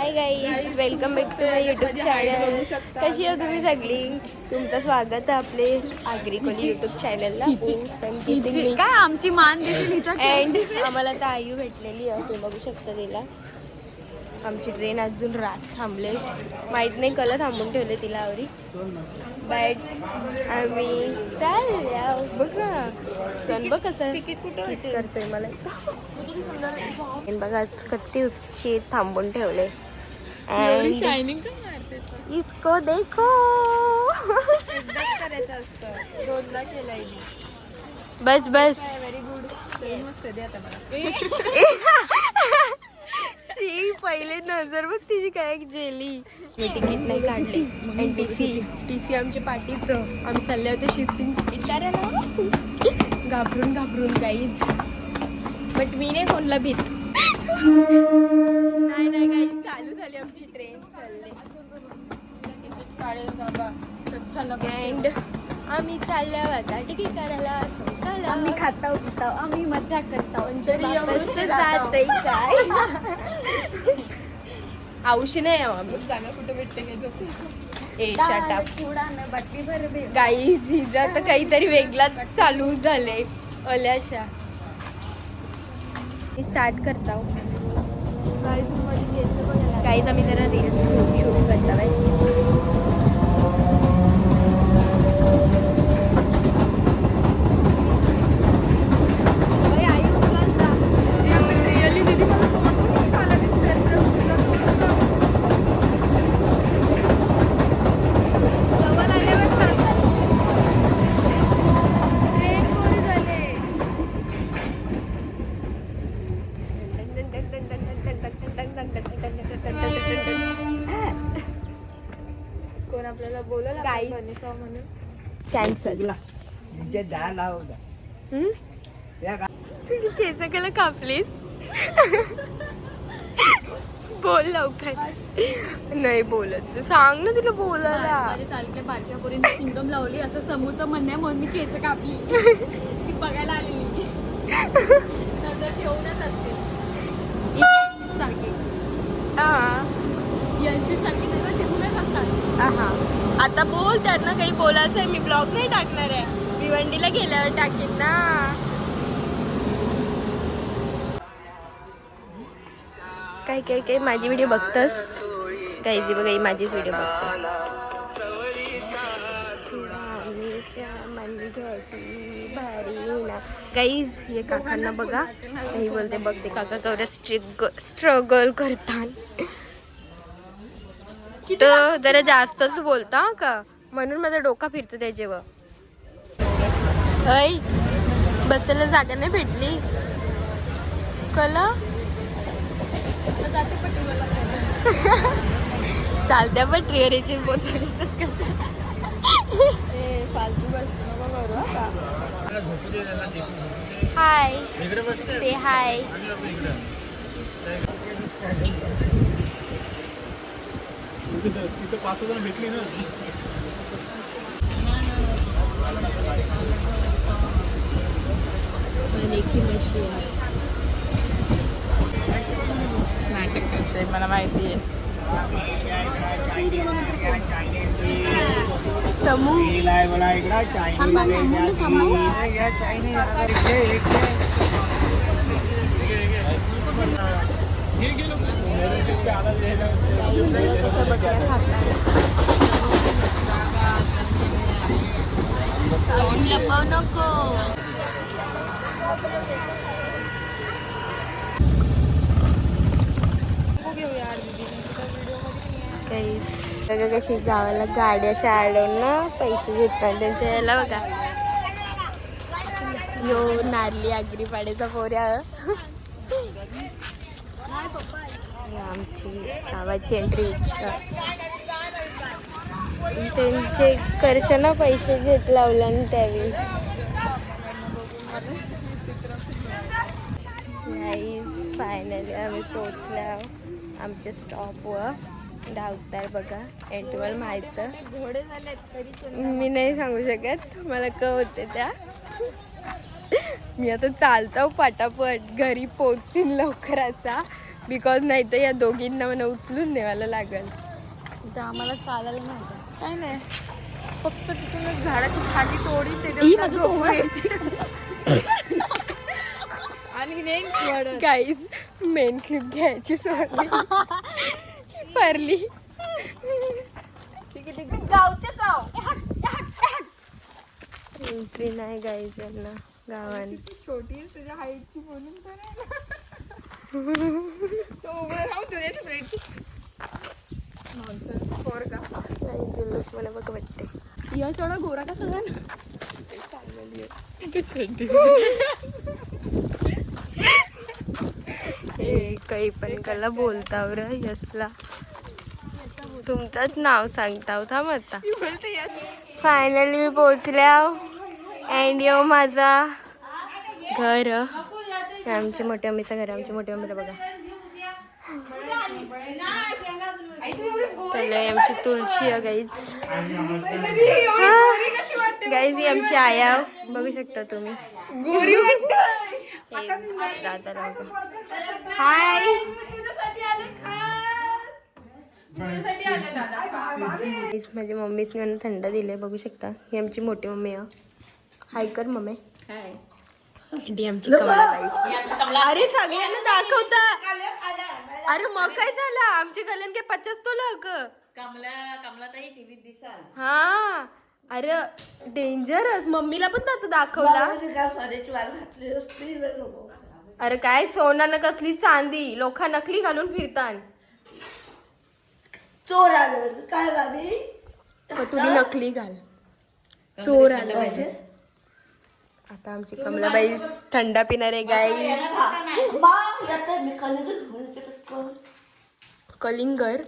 High guys, welcome back to my YouTube channel. कशी आहे तुम्ही सगळी? तुमचं स्वागत आहे आपले आग्रिकोली यूट्यूब चॅनलला. काय आमची मान देखील अँड आम्हाला तर आयु भेटलेली आहे, ते बघू शकता तिला. आमची ट्रेन अजून रास थांबले, माहीत नाही कला थांबून ठेवले तिला आवरी. बट आम्ही चालल्या. बघ ना सन, बघ कसं तिकीट कुठे करतोय मला. बघा किती उशीर थांबून ठेवले. शायनिंग इसको देखो. करायचं असतं, दोनदा केलंय मी. बस बस. Very good. शी पहिले नजर बघ तिची काय जेली. मी तिकीट नाही काढले आणि टीसी आमच्या पाठीत. आम्ही चालले होते शिस्तीन तिकीट काढायला, घाबरून गाईज. बट मी नाही कोणला भीत. नाही गाईज, चालू झाली आमची ट्रेन. चालले अँड आम्ही चालल्या आता तिकीट काढायला. असं चला, आम्ही खाता पिता, आम्ही मजा करता. जातंय काय. औषध नाही आम्ही जागा कुठं भेटते नाही. ए शटाप चिवडा बाटली भर गाईज. हिजा तर काहीतरी वेगळाच चालू झाले. अल्याशा स्टार्ट करता. गाईज आम्ही जरा रील्स शूट करता. कोण आपल्याला बोलल म्हणून कॅन्सल. तुम्ही केस केलं कापलीस. बोल लवकर. नाही बोलत, सांग ना तिला बोलायला. चालके बारक्या पोरींनी सिंगम लावली असं समूचं म्हणणं आहे, म्हणून मी केस कापली. ती बघायला आलेली. नजर ठेवूनच असते सारखी. यशबी सारखी नजर ठेवूनच असतात. आता बोल, त्यांना काही बोलायचं आहे. मी ब्लॉग नाही टाकणार आहे, भिवंडीला गेल्यावर टाकेन ना. काही माझी व्हिडिओ बघतस काही जी बघा, माझीच व्हिडिओ बघतो. काही हे काकांना बघा, काही बोलते बघते. काका केवढं स्ट्रगल करतात. तर जरा जास्तच बोलता का, म्हणून माझा डोका फिरतो त्याच्यावर. ऐ बसायला जागा नाही भेटली कला. चालत्या पटरीवर याची बोचायचं कसं. फालतू बसतो नको करू आता. हाय से हाय. तिथं 5 जण भेटली ना. नाटक करते मला माहिती आहे. समूह कसं बघ्या खातात. लपव नको. बघा कशी गावाला गाड्या शाळेनं ना पैसे घेतात त्यांच्या याला. बघा यो नारली आग्रीपाड्याचा पोऱ्या. आमची गावाची एंट्री. त्यांचे कर्षणा पैसे घेत लावला आणि त्यावेळी. फायनली आम्ही पोचलो आमच्या स्टॉपवर. धावतार बघा. आणि तुम्हाला माहित घोडे झाले तरी मी नाही सांगू शकत, मला होते त्या. मी आता चालतो पटापट घरी पोचीन लवकर असा. बिकॉज नाही तर या दोघींना मला उचलून नेवायला लागेल. इथं आम्हाला चालायला नव्हतं. काय नाही, फक्त तिथूनच झाडाची खाली तोडी ही माझं तोरण. आणि गाईज मेन क्लिप घ्यायची सोडली परली. गावचे एंट्री नाही गाईज यांना गावाने. छोटी आहे तुझ्या हाईटची म्हणून तर मला बघ वाटते यश एवढा गोरा कसा झाला? काही पण कला बोलता बर यशला. तुमचंच नाव सांगता थांब आता. फायनली मी पोहोचल्या अँड यो माझा घर. हे आमची मोठी मम्मीचं घर. आमची मोठी मम्मीला बघा. त्याला आमची तुळशी आहे गाईज. गाईज ही आमची आया बघू शकता तुम्ही. दादाला हाय. माझ्या मम्मीच मला थंड दिले बघू शकता. ही आमची मोठी मम्मी आहे. हाय कर मम्मी. डी आमची कमला गाईज. अरे सगळ्यांना दाखवता. अरे मग काय झालं आमचे गलन के 50 तोला कमलाताई टीव्हीत दिसाल. हा अरे डेंजरस. मम्मीला पण आता दाखवला. अरे काय सोना न कसली चांदी. लोक नकली घालून फिरतात. चोर आलं काय गावी. तुम्ही नकली घाल. चोर आलं पाहिजे. आता आमची कमलाबाई थंडा पिणार आहे गाई. कलिंगर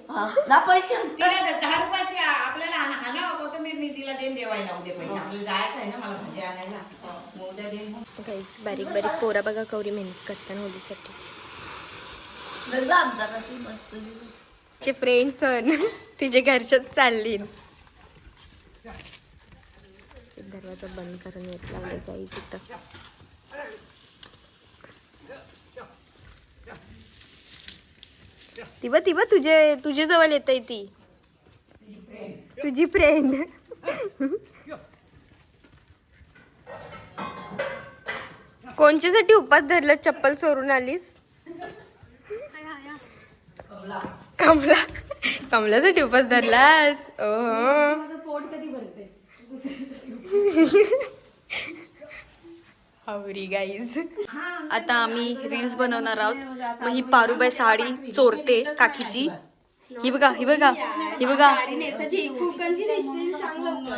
ना पैसे 10 रुपयाचे आपल्याला हाना कोथमीर निधीला देऊन देवायला उद्या पैसे. आपल्याला जायचं आहे ना मला भाजी आणायला. मग उद्या देईन. गाईच बारीक बारीक पोरा बघा कवरी मेहनत करताना होलीसाठी. तिचे फ्रेंड्स तिचे घरच्यात चालली. दरवाजा बंद करून येत लागले गाईच इथं. ती तुझे जवळ येत आहे ती तुझी फ्रेंड. कोणच्यासाठी उपास धरला चप्पल चोरून आलीस. कमलासाठी उपास धरलास. माझं पोट कधी भरते. आवरी गाईज. आता आम्ही रील्स बनवणार आहोत. मग ही पारूबाई साडी चोरते काकीची. ही बघा ही बघा ही बघा.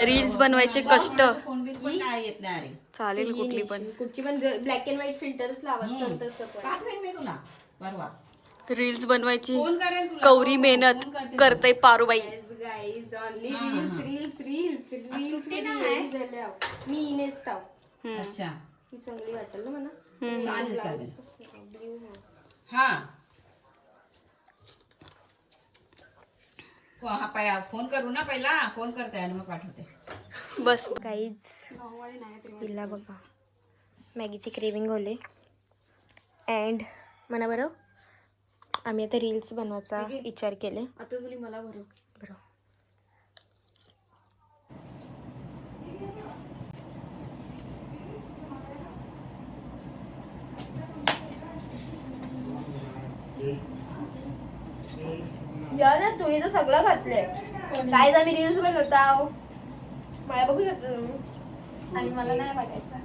रील्स बनवायचे कष्ट. नाही येत नाही. अरे चालेल कुठली पण ब्लॅक अँड व्हाईट फिल्टरच लावायचं तसं पण. पाठवेन मी तुला परवा. रील्स बनवायची फोन करेन तुला. कवरी मेहनत करते पारूबाई. गाईज ऑनली रील्स सुट्टी नाही. मी इनेस्ताव. अच्छा ही चांगली वाटेल ना मला. चालेल चालेल. हा फोन करू ना पहिला. फोन करते आणि मग पाठवते. बस गाईज तिला बघा मॅगीची क्रेविंग होले. अँड म्हणा बरं आम्ही आता रील्स बनवायचा विचार केले. आता तुली मला बरोबर. बरं या ना तुम्ही तर सगळं घातलंय. काय आम्ही रील्स बनवता मला बघू शकता तुम्ही. आणि मला नाही बघायचं.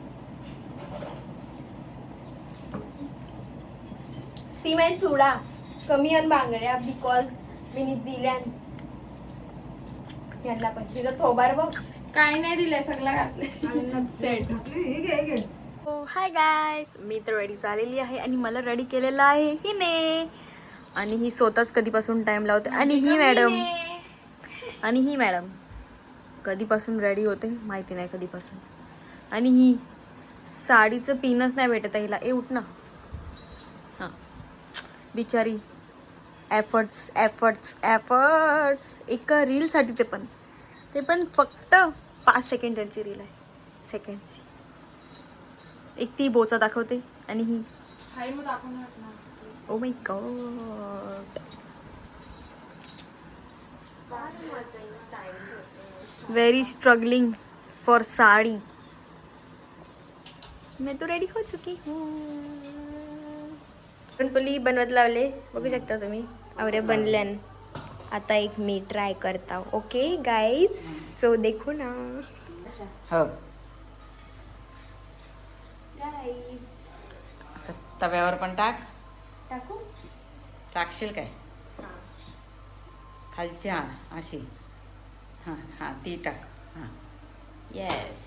ती माहिती सोडा कमी आणि बांगड्या बिकॉज मी दिल्या यांना पण. तिथं थोबार बघ काय नाही दिलंय सगळं घातलंय. हाय गायस. मी तर रेडी झालेली आहे आणि मला रेडी केलेलं आहे हिने. आणि ही स्वतःच कधीपासून टाइम लावते. आणि ही मॅडम कधीपासून रेडी होते माहिती नाही कधीपासून. आणि ही साडीचं पिनच नाही भेटत हिला. उठ ना. हां बिचारी एफर्ट्स एका रीलसाठी. ते पण फक्त 5 सेकंडांची रील आहे. सेकंडची. एक ती बोचा दाखवते आणि ही oh my God, very struggling for sari. मैं तो रेडी हो चुकी हूँ. पुरणपोळी बनवत लावले, बघू शकता तुम्ही. अवरे बनल्यान. आता एक मी ट्राय करता. ओके गाईज, सो देखो ना. हो तव्यावर पण टाकू. टाकशील काय खालची? हां अशी. हां हां ती टाक. हां येस.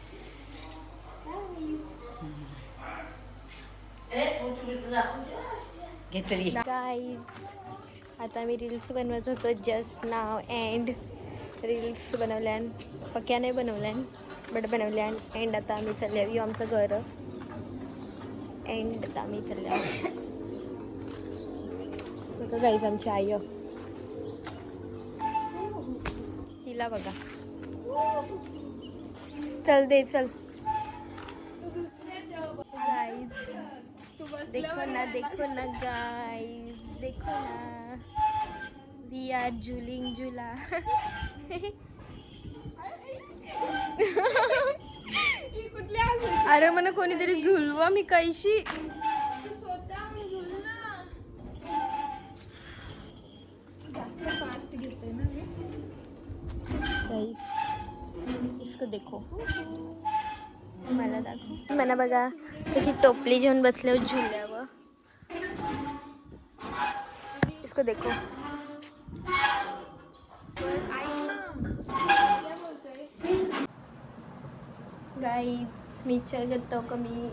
घे चली. गाईज आता मी रील्स बनवत होतो जस्ट नाव अँड रील्स बनवल्यान पक्या नाही बनवल्यान बट बनवल्यान अँड आता आम्ही चालले येऊ आमचं घर अँड आता आम्ही चालले बघा गाईज आमची आई तिला बघा. चल दे चल गाईज. देखो ना गाइस, देखो ना, वी आर झुलिंग झुला. अरे मला कोणीतरी झुलवा, मी कैशी इसको देखो, मला दाखव. मला बघा त्याची टोपली घेऊन बसल्यावर झुल्यावर. इसको देखो. गाईज मी विचार करतो का मी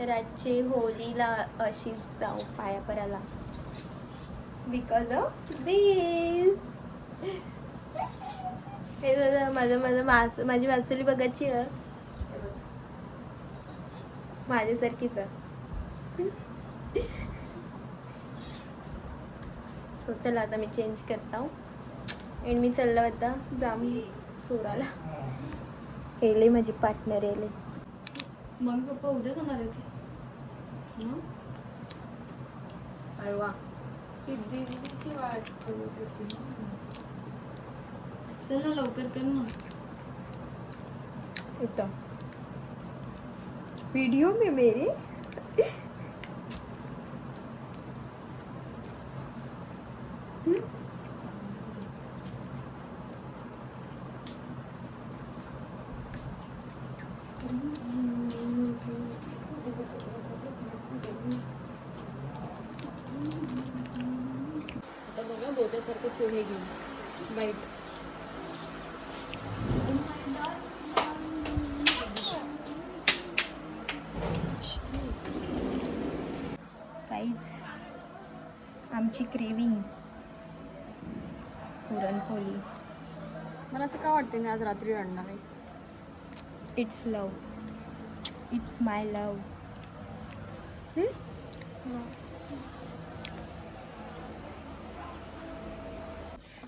रातची होळीला अशीच जाऊ पायापराला बिकॉज ऑफ दिस. हे माझी वाचली बघायची माझ्यासारखीच. सो चला आता मी चेंज करता हूँ आणि मी चालला होता जाम चोराला. येले माझी पार्टनर येले. मम्मी पप्पा उद्या जाणार होते. अरे वा, सिद्धीची वाट बघत होती. चल ना लवकर कर ना. इतना वीडियो में मेरे आता बघा बोच्यासारखं चोहे घेऊन वाईट. गाईज आमची क्रेविंग पुरणपोळी. मला असं का वाटतं मी आज रात्री रडणार आहे. It's love, it's my love.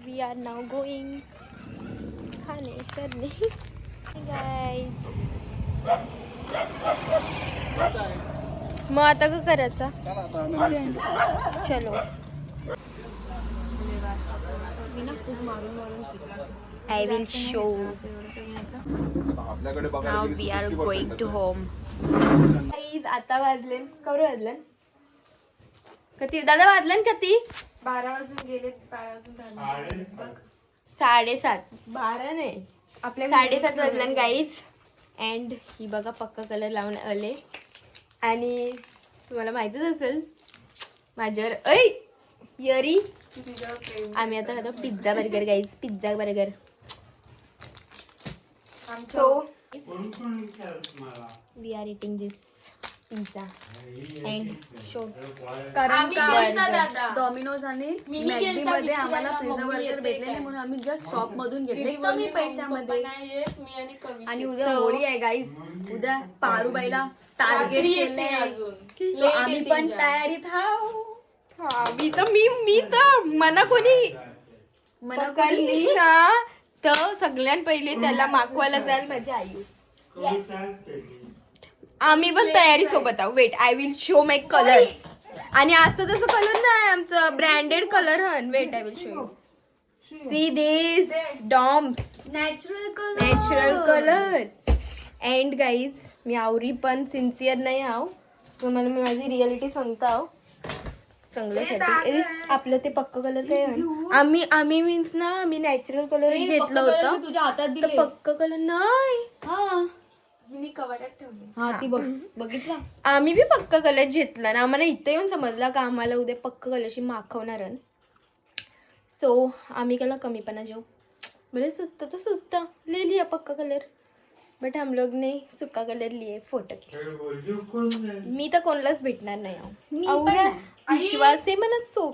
We are now going खाने करने. गाईज मग आता का करायचा. चलो I will show. Now we are going to home. आता वाजले करू वाजले कधी दादा वाजले कधी 12 वाजून गेले. 12 वाजून झाले. 7:30. 12 नाही आपल्या 7:30 वाजले गाईज. अँड ही बघा पक्का कलर लावून आले आणि तुम्हाला माहितीच असेल माझ्यावर यरी आम्ही आता खातो pizza burger guys. Pizza burger. So we are eating this pizza and show. कारण डॉमिनोज आणि मॅगडी मध्ये आम्हाला पिझ्झा बर्गर भेटले नाही म्हणून आम्ही जस्ट शॉप मधून घेतले कमी पैशामध्ये. आणि उद्या होळी आहे गाईज. उद्या पारूबाईला टार्गेट केले. सो आम्ही पण तयारीत आहोत. मी तर मना कोणी पकडली ना तर सगळ्यात पहिले त्याला मागवायला जाईल माझी आई. आम्ही पण तयारी सोबत आहोत. Wait I will show my colours. आणि असं तसं कलर नाही आमचं ब्रँडेड कलर हन wait I will show you see this DOMS natural colours and guys मी आवरी पण सिन्सिअर नाही आहो सो मला मी माझी रियालिटी सांगता आहो चांगल्यासाठी आपलं ते पक्क कलर काय आहे? आम्ही मीन्स ना आम्ही नॅचरल कलर घेतलं होतं तुझ्या हातात तर पक्क कलर नाही हा मी कवाड्यात ठेवले हा ती बघितला आम्ही बी पक्का कलर घेतला ना आम्हाला इथे येऊन समजला का आम्हाला उद्या पक्का कलरशी माखवणार सो आम्ही केला कमीपणा जेव बोले सुस्त तो सुस्त ले लिया पक्का कलर बट हम लोग ने सुका कलर लिए फोटो मी तर कोणालाच भेटणार नाही आहो. आवरा विश्वास आहे मला सो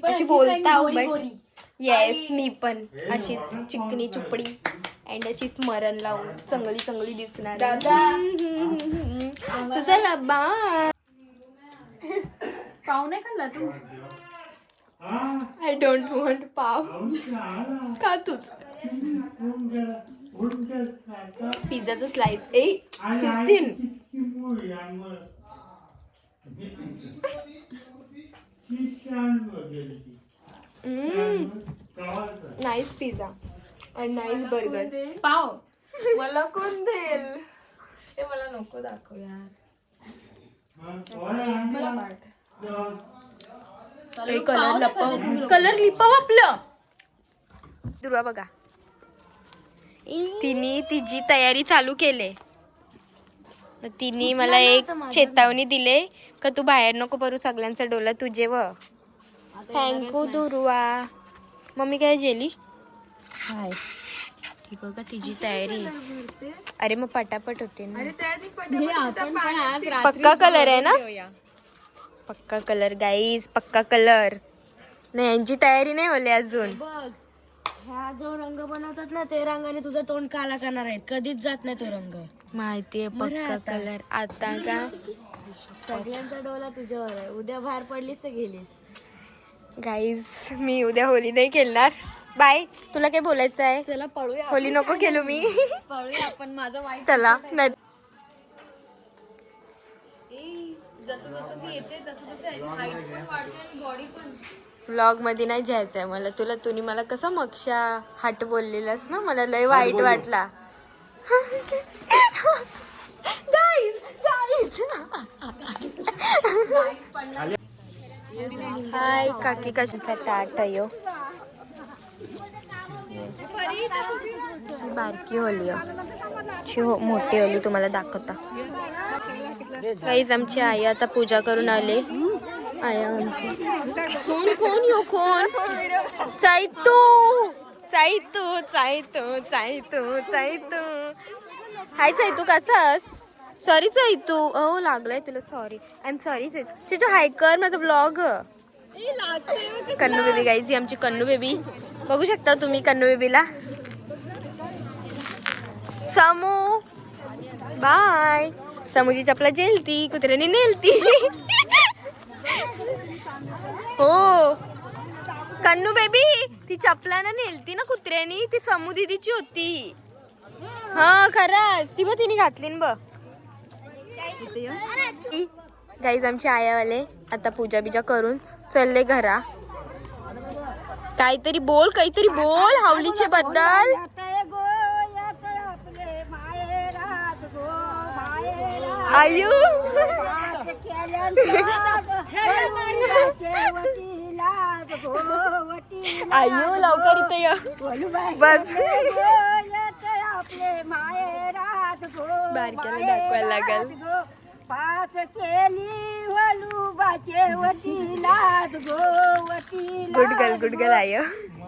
अशी बोलता येस मी पण अशीच चिकनी चुपडी अँड अशी स्मरण लावून चांगली चांगली दिसणार चला बाय पाव नाही खाल्ला तू आय डोंट वॉन्ट पाव का तूच पिझ्झाचं स्लाइस ए शिस्तीन नाईस पिझ्झा आणि नाईस बर्गर पाव मला कोण देईल ते मला नको दाखव यार कलर लिपाव आपलं दुर्वा बघा तिने तिची तयारी चालू केले तिने मला एक चेतावणी दिले का तू बाहेर नको पडू सगळ्यांचा डोला तुझे व थँक्यू दुर्वा मम्मी काय जेली हाय ती बघा तिची तयारी अरे मग पटापट होते ना पक्का कलर आहे ना पक्का कलर गाईज पक्का कलर नाही यांची तयारी नाही होली अजून ह्या जो रंग बनवतात ना ते रंगाने तुझं तोंड काला करणार आहेत कधीच जात नाही तो रंग माहितीये पक्का कलर आता का सगळ्यांचा डोला तुझ्यावर आहे उद्या बाहेर पडलीस तर गेलीस गाईज मी उद्या होली नाही खेळणार बाय तुला काय बोलायचं आहे चला पळूया होली नको खेळू मी पळूया आपण माझं वाईट चला नाही जसं जसं ती येते तसं तसं हाईट पण वाढते आणि बॉडी पण व्लॉग मध्ये नाही जायचंय मला तुम्ही मला कसं मक्षा हट बोललेलंस ना मला लय वाईट वाटला हाय काकी कशाचा टाट यो ही बारकी होली मोठी होली तुम्हाला दाखवता काहीच आमची आई आता पूजा करून आले आया आमची कोण कोण यो कोण चायतू चायतू चायतू चायतू चायतू हाय चायतू कसास सॉरी चायतू ओ लागलाय तुला सॉरी आय एम सॉरी चायतू तू हाय कर माझा ब्लॉग कन्नू बेबी गाईज ही आमची कन्नू बेबी बघू शकता तुम्ही कन्नू बेबीला समू बाय समूची चपला जेलती कुत्र्याने नेलती हो कन्नू बेबी ती चपलानं नेलती ना कुत्र्यानी ती समू दीदीची होती हा खरंच ती मग तिने घातली ना गाईज आमचे आयावाले आता पूजा बिजा करून चालले घरा काहीतरी बोल हावलीचे बद्दल आयु आयु लवकर इथे ये बस बारक्याला दाखवायला लागल पाच केली वलुबाचे वटीलात गो गुड गर्ल आय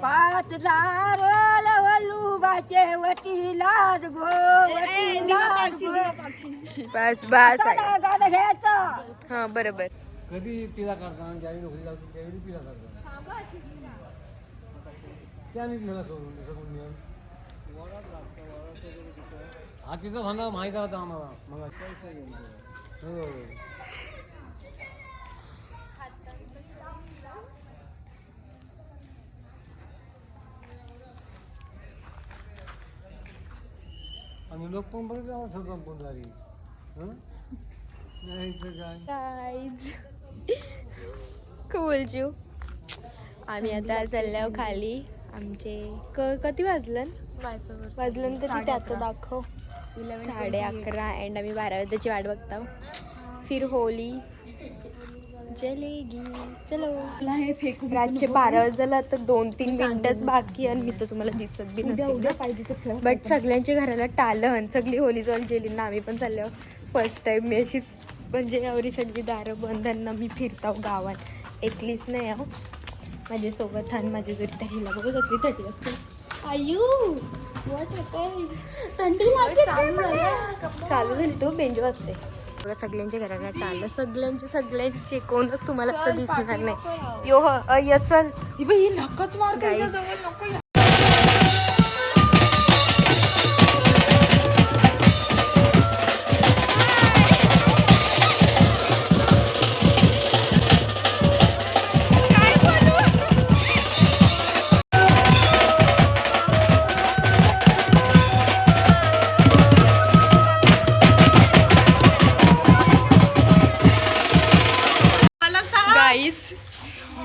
पाच दारोल वलुबाचे वटीलात गो बस बस गाणं घ्यायचं हा बरोबर कधी तिला करता ज्यावेळी नोकरी लागते त्यावेळी तिला करता त्याने तिला सोडून हा तिथं म्हणा माहिती होता आम्हाला मग हो आणि लोक पण बरेच सगळं कोण झाली नाही काय गाईज बोलचू आम्ही आता चाललो खाली. आमचे किती वाजलं वाजलं तर तिथे आता दाखव 11:30 अँड आम्ही 12 वाजताची वाट बघता. फिर होली जलेगी चलो. रातचे 12 वाजलं आता 2-3 मिनिटच बाकी आणि मी तर तुम्हाला दिसत बी नसेल. बट सगळ्यांच्या घराला टालन सगळी होली जवळ जेली ना. आम्ही पण चाललो फर्स्ट टाइम. मी अशीच म्हणजे एवढी सगळी दारं बंधांना मी फिरताव गावात एकलीच नाही आहो. माझ्यासोबत आणि माझी जोडी त्या हिला बघा कसली थंडी असते. आयू थंडी चालू झाली तो बेंजो असते बघा. सगळ्यांच्या घराला टाळलं सगळ्यांचे कोणच तुम्हाला असं दिसणार नाही. यो चल नकच मार.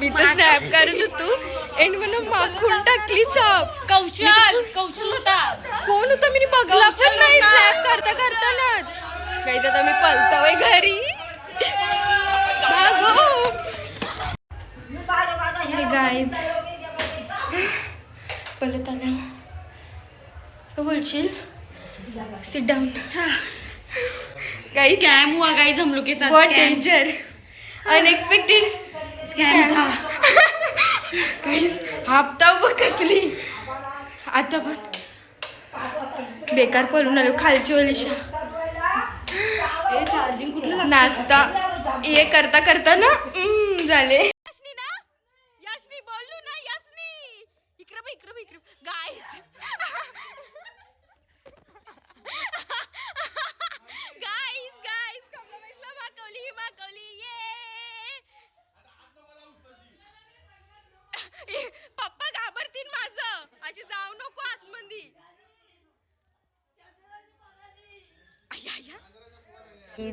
मी तर स्नॅप करत होतो एंड मला मागून टाकली साप. कौशल होता. कोण होता मी बघला पण नाही. स्नॅप करतानाच काही तर मी पळतोय घरी. गाईज पळत आला. काय बोलशील? Sit down. गाइस स्कैम हुआ गाइस हम लोग के साथ. व्हाट डेंजर अनएक्सपेक्टेड स्कैम था. हप्ता बघ कसली. आता पण बेकार पळून आलो खालची ओलिशा. नाचता हे करता ना झाले. याशनी बोलू ना याशनी इकडं गाईज. गाईज कमला माकवली ये पप्पा घाबरतील माझं. अशी जाऊ नको आतमध्ये.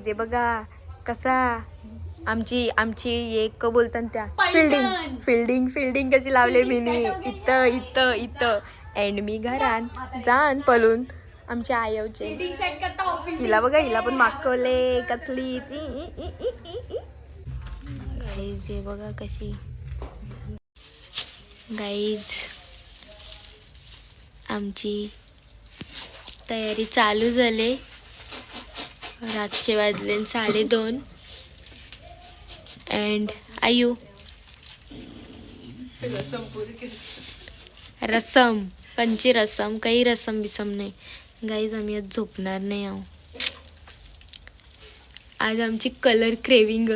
जे बघा कसा आमची एक बोलतात त्या फिल्डिंग कशी लावले मी इथं एंड मी घरात जाण पळून आमच्या आईचे. हिला बघा हिला पण मागवले कसली जे बघा कशी. गाईज आमची तयारी चालू झाली. रातचे वाजले 2:30 अँड आयू रसम पंची रसम काही रसम बिसम नाही. गाईज आम्ही आज झोपणार नाही आहो. आज आमची कलर क्रेविंग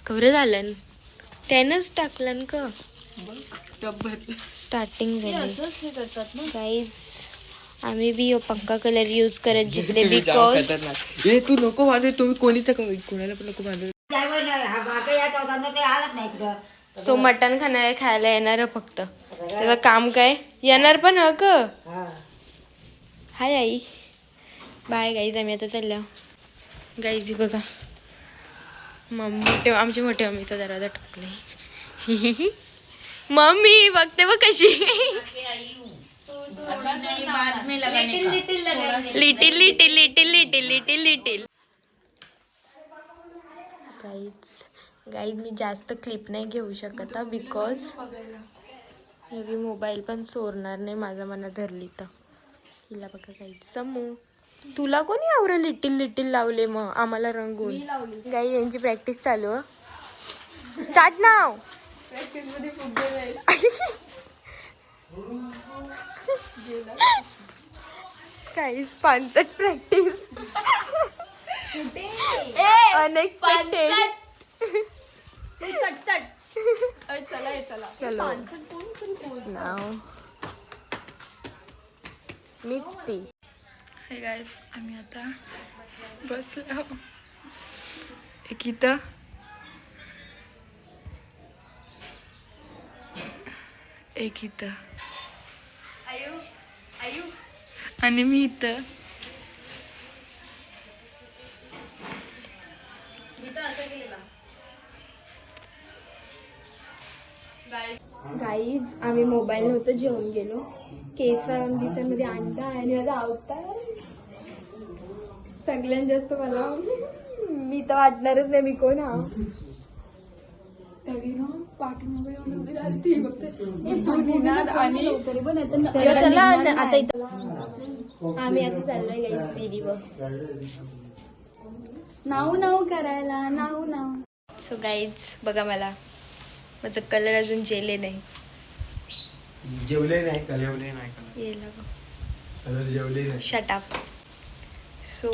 कवर झालं. 10च टाकलं का स्टार्टिंग झाली. गाईज आम्ही बी पक्का कलर यूज करत जितले बिकॉज तू नको मांडू. तुम्ही कोणाला पण नको मांडू. तो मटण खायला येणार फक्त. त्याचं काम काय येणार पण हाय आई. बाय गाईज आम्ही आता चाललो. गाईज बघा आमची मोठी मम्मीचा दरवाजा ठोकले. मम्मी बघते बघ कशी. लिटिल गाईज मी जास्त क्लिप नाही घेऊ शकत बिकॉज मी मोबाईल पण चोरणार नाही माझा मना धरली तर. हिला बघा गाईज समू तुला कोणी आवडलं लिटिल लावले मग आम्हाला रंगून. गाई यांची प्रॅक्टिस चालू. स्टार्ट नाव. काही 5 प्रॅक्टिस अनएक्सपेक्टेड. चलो नाव मीच ती. हे गाईस आम्ही आता बसलो एक इथं आणि मी इथं गाईज आम्ही मोबाईल नव्हतं जेवून गेलो. केसन बिसनमध्ये अंडा आणि माझा अवतार सगळ्यात जास्त मला मी तर वाटणारच नाही मी कोण हा. तरी ना पाठीमागे उभी राहती चला आता इथं आम्ही आता चाललोय गाईज विहिरीवर नाव करायला नाव. सो गाईज बघा मला माझं कलर अजून जेले नाही. जेवले नाही येला कलर जेवले नाही. Shut up. सो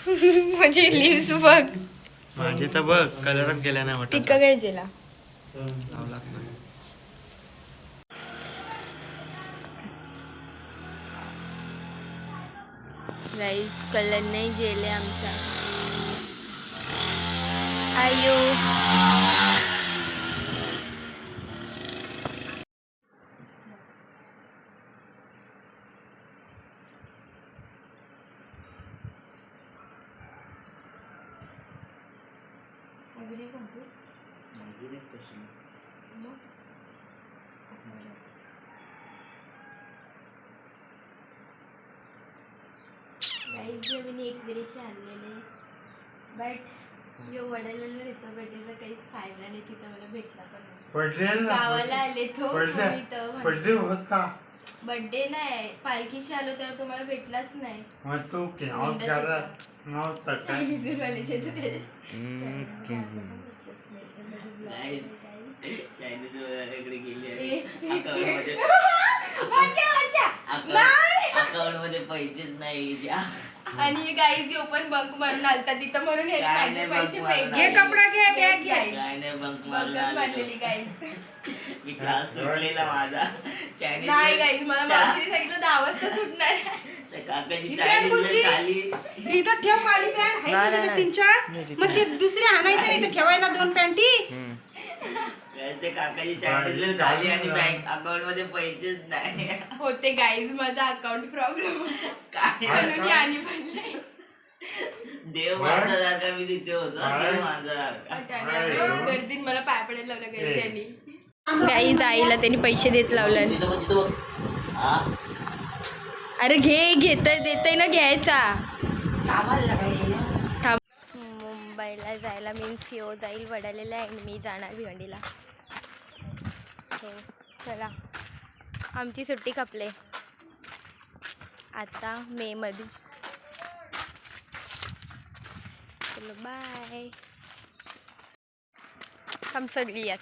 म्हणजे लिव्स बघ माझे तर बघ कलरच गेला नाही वाटत. टिक्का काय जेला लावला गाईज कलर नाही जेले आमचा. आयो गाईज मी एक विरेशी आणलेले बट यो वडालेला येतो भेटायचा काहीच फायदा नाही. तिथं मला भेटला पण नाही. गावाला आले तो होता बर्थडे नाही पालखीशी आलो तेव्हा तुम्हाला भेटलाच नाही. मग तू नव्हता काय विजूरवाल्याचे अकाउंट मध्ये पैसेच नाही. आणि गाईज पण बंक मारून आलता तिथं म्हणून हे काय माझे नाही पैसे bunk पाहिजे. मारून कपडा घे बॅग घे. काय नाही बंक बंकच मारलेली गाईज. मी क्लास सुटलेला माझा चायनीज नाही गाईज मला मावशीने सांगितलं 10 वाजता सुटणार आहे. काकाची चायनीज खाली इथं ठेव काळी पॅन्ट आहे तिथे 3-4 मग ते दुसरी आणायच्या इथं ठेवायला 2 पॅन्टी. ते काकाची चायनीज खाली आणि बँक अकाउंट मध्ये पैसेच नाही. होते गाईज माझा अकाउंट प्रॉब्लेम काय म्हणून ही आणि पडले. देव माझ्यासारखा मी तिथे होतो. देव माझ्यासारखा गर्दीत मला पाय पडायला लावला गाईज त्यांनी. गाईज आईला त्यांनी पैसे देत लावले. अरे देतय ना घ्यायचा. मुंबईला जायला मीन्स यो जाईल वडालेला आणि मी जाणार भिवंडीला. चला आमची सुट्टी खपले आता मे मध्ये. चलो बाय. हम सगळी या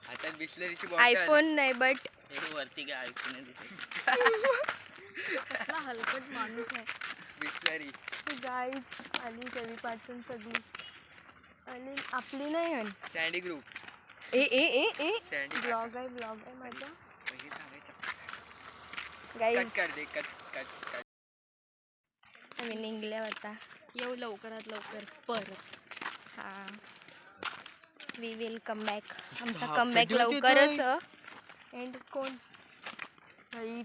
आता बिस्लरीची आयफोन नाही बट वरती काय ऐकून दिसत. हलकट माणूस आहे. बिस्लरी गाईज आली कवी पाचन सगळी आणि आपली नाही हन सँडी ग्रुप ब्लॉग आहे माझा गाईज. कट आम्ही निघल्या होता. येऊ लवकरात लवकर परत. हां वी विल कम बॅक. आमचा कमबॅक लवकरच. अँड कोण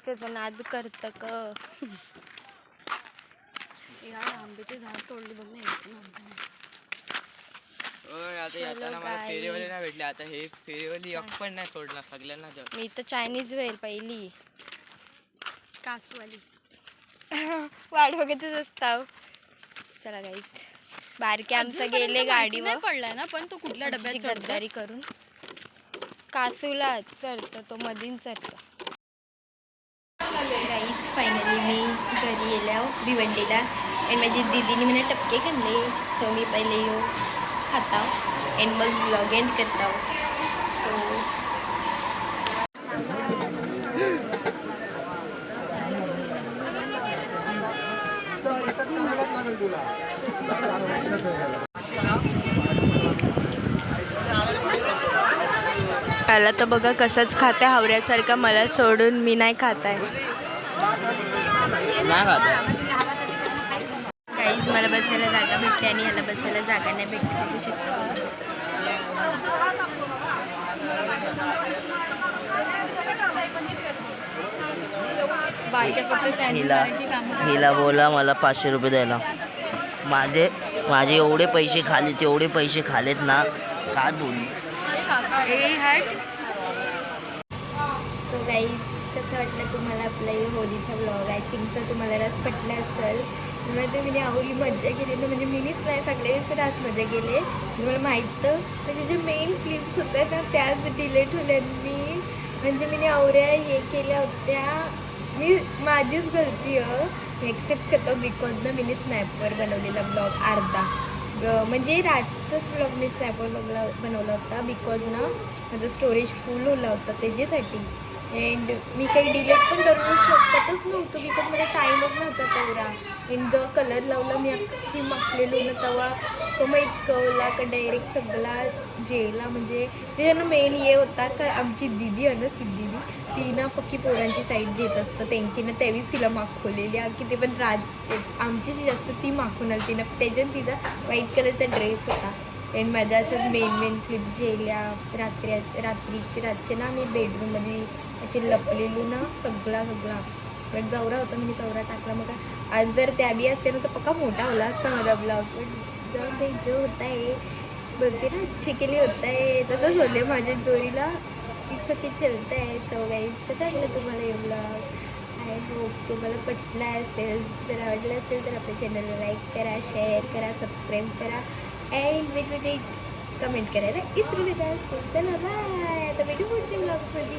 त्याचं नाद करतं क आंब्याचे झाड तोडले बघ नाही. आता येताना मला फेरीवाले नाही भेटले. आता हे फेरीवाली पण नाही सोडला सगळ्यांना. मी तर चायनीज वेळ पहिली कासवाली वाट बघतच असताव. चला गाईज बारके आमचं गेले गाडीवर पडलाय ना पण तो कुठल्या डब्यात गद्दारी करून कासूला चढतो तो मधीन चढतो. गाईज फायनली मी घरी गेल्या भिवंडीला आणि माझी दीदीने मला टपके खाल्ले. सो मी पहिले येऊ खाता आणि मग ब्लॉग एंड करता. सो त्याला तर बघा कसंच खाते हावऱ्यासारखं. मला सोडून मी नाही खात आहे. काहीच मला बसायला जागा भेटली आणि ह्याला बसायला जागा नाही भेटली. बघू शकतो बाहेरच्या फक्त हिला बोला मला 500 रुपये द्यायला. माझे माझे एवढे पैसे खालेत, एवढे पैसे खालेत ना, काय बोलू. सो गाईज, कसं वाटलं तुम्हाला आपला हे होलीचा ब्लॉग? आय थिंक तर तुम्हाला रस पटला असेल. म्हणजे मी आवडी मजा केली ना, म्हणजे मीच नाही सगळे रास मजा केले. मला माहीत म्हणजे जे मेन क्लिप्स होत्या ना त्याच डिलीट होल्या. म्हणजे मी आवड्या हे केल्या होत्या, मी माझीच गलती एक्सेप्ट करतो बिकॉज ना मी स्नॅपवर बनवलेला ब्लॉग अर्धा म्हणजे रातचाच ब्लॉग मी स्नॅपवर बनवला होता बिकॉज ना माझं स्टोरेज फुल होला होता त्याच्यासाठी. अँड मी काही डिलीट पण करू शकतच नव्हतं बिकॉज मला टाईमच नव्हता तेवढा. अँड जेव्हा कलर लावला मी अख्खी मागलेलो ना तेव्हा तो मग इतकवला का डायरेक्ट सगळा जेला. म्हणजे त्याच्यानं मेन हे होता का आमची दिदी आहे ना सिद्धी, ती ना पक्की पोरांची साईड घेत असतं त्यांची ना, त्यावेळीच तिला मागवलेली की ते पण राजचेच आमची जास्त ती मागून आली तिनं. त्याच्यानं तिचा व्हाईट कलरचा ड्रेस होता. अँड माझ्या असं मेन क्लिप जेल्या रातचे ना मी बेडरूममध्ये असे लपलेलो ना सगळा पण दौरा होता मी दौरा टाकला. मग आज जर त्या बी असते ना तर पक्का मोठा होला असता माझा ब्लॉग. पण जाऊन ते जो होता आहे बोलते ना अच्छे के लिए होता है तसंच होते माझ्या जोडीला. इतकं की चलतं आहे. तो गाईज कसं वाटलं तुम्हाला हे ब्लॉग? आय होप तुम्हाला पटला असेल. जर आवडलं असेल तर आपल्या चॅनलला लाईक करा, शेअर करा, सबस्क्राईब करा अँड वेगवेगळे कमेंट करायला इसरू नका. चला बाय. आता भेटू पुढच्या ब्लॉगमध्ये.